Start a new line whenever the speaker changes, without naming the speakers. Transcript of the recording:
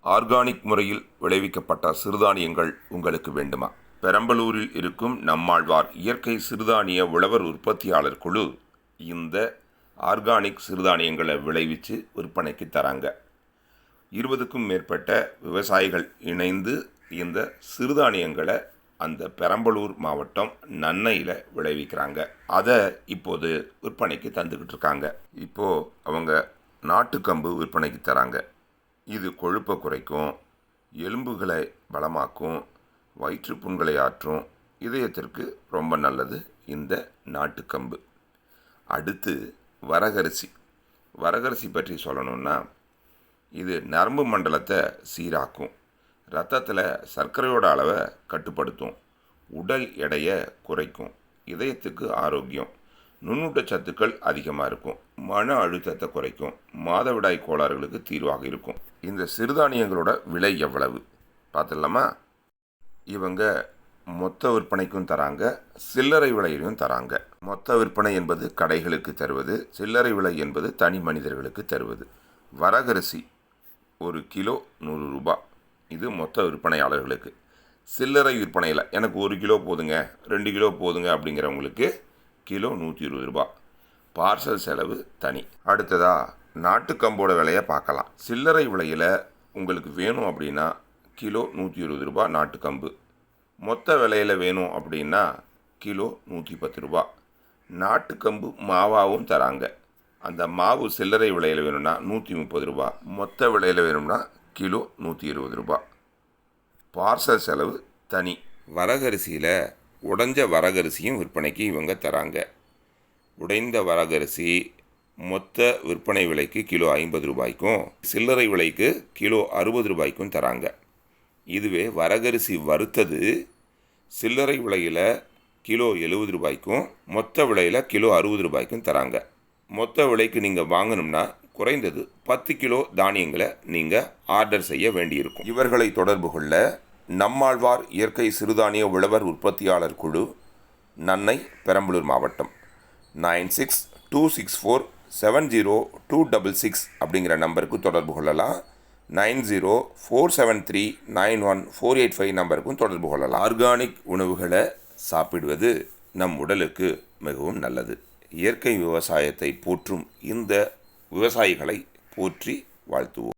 Organic முறையில் விளைவிக்கப்பட்ட சிறுதானியங்கள் உங்களுக்கு வேண்டுமா? பெரம்பலூரில் இருக்கும் நம்மாழ்வார் இயற்கை சிறுதானிய உழவர் உற்பத்தியாளர் குழு இந்த ஆர்கானிக் சிறுதானியங்களை விளைவித்து விற்பனைக்கு தராங்க. 20க்கும் மேற்பட்ட விவசாயிகள் இணைந்து இந்த சிறுதானியங்களை அந்த பெரம்பலூர் மாவட்டம் நன்னையில் விளைவிக்கிறாங்க. அதை இப்போது விற்பனைக்கு தந்துக்கிட்டு இருக்காங்க. இப்போது அவங்க நாட்டுக்கம்பு விற்பனைக்கு தராங்க. இது கொழுப்பை குறைக்கும், எலும்புகளை பலமாக்கும், வயிற்றுப்புண்களை ஆற்றும், இதயத்திற்கு ரொம்ப நல்லது இந்த நாட்டுக்கம்பு. அடுத்து வரகரிசி பற்றி சொல்லணும்னா, இது நரம்பு மண்டலத்தை சீராக்கும், இரத்தத்தில் சர்க்கரையோட அளவை கட்டுப்படுத்தும், உடல் எடையை குறைக்கும், இதயத்துக்கு ஆரோக்கியம், நுண்ணூட்டச்சத்துக்கள் அதிகமாக இருக்கும், மன அழுத்தத்தை குறைக்கும், மாதவிடாய் கோளாறுகளுக்கு தீர்வாக இருக்கும். இந்த சிறுதானியங்களோட விலை எவ்வளவு பார்த்துடலாமா? இவங்க மொத்த விற்பனைக்கும் தராங்க, சில்லறை விலையிலையும் தராங்க. மொத்த விற்பனை என்பது கடைகளுக்கு தருவது, சில்லறை விலை என்பது தனி மனிதர்களுக்கு தருவது. வரகரிசி 1 கிலோ 100 ரூபாய், இது மொத்த விற்பனையாளர்களுக்கு. சில்லறை விற்பனையில் எனக்கு 1 கிலோ போதுங்க, 2 கிலோ போதுங்க அப்படிங்கிறவங்களுக்கு கிலோ 120 ரூபாய். பார்சல் செலவு தனி. அடுத்ததாக நாட்டுக்கம்போட விலையை பார்க்கலாம். சில்லறை விலையில் உங்களுக்கு வேணும் அப்படின்னா கிலோ 120 ரூபாய் நாட்டுக்கம்பு. மொத்த விலையில் வேணும் அப்படின்னா கிலோ 110 ரூபாய். நாட்டுக்கம்பு மாவாகவும் தராங்க. அந்த மாவு சில்லறை விலையில் வேணும்னா 130 ரூபாய், மொத்த விலையில் வேணும்னா கிலோ 120 ரூபாய். பார்சல் செலவு தனி. வரகரிசியில் உடைஞ்ச வரகரிசியும் விற்பனைக்கு இவங்க தராங்க. உடைந்த வரகரிசி மொத்த விற்பனை விலைக்கு கிலோ 50 ரூபாய்க்கும், சில்லறை விலைக்கு கிலோ 60 ரூபாய்க்கும் தராங்க. இதுவே வரகரிசி வறுத்தது சில்லறை விலையில் கிலோ 70 ரூபாய்க்கும், மொத்த விலையில் கிலோ 60 ரூபாய்க்கும் தராங்க. மொத்த விலைக்கு நீங்கள் வாங்கணும்னா குறைந்தது 10 கிலோ தானியங்களை நீங்கள் ஆர்டர் செய்ய வேண்டியிருக்கும். இவர்களை தொடர்பு கொள்ள நம்மாழ்வார் இயற்கை சிறுதானிய உழவர் உற்பத்தியாளர் குழு, நன்னை, பெரம்பலூர் மாவட்டம் 9626470266 அப்படிங்கிற நம்பருக்கு தொடர்பு கொள்ளலாம். 9047391485 நம்பருக்கும் தொடர்பு கொள்ளலாம். ஆர்கானிக் உணவுகளை சாப்பிடுவது நம் உடலுக்கு மிகவும் நல்லது. இயற்கை விவசாயத்தை போற்றும் இந்த விவசாயிகளை போற்றி வாழ்த்துவோம்.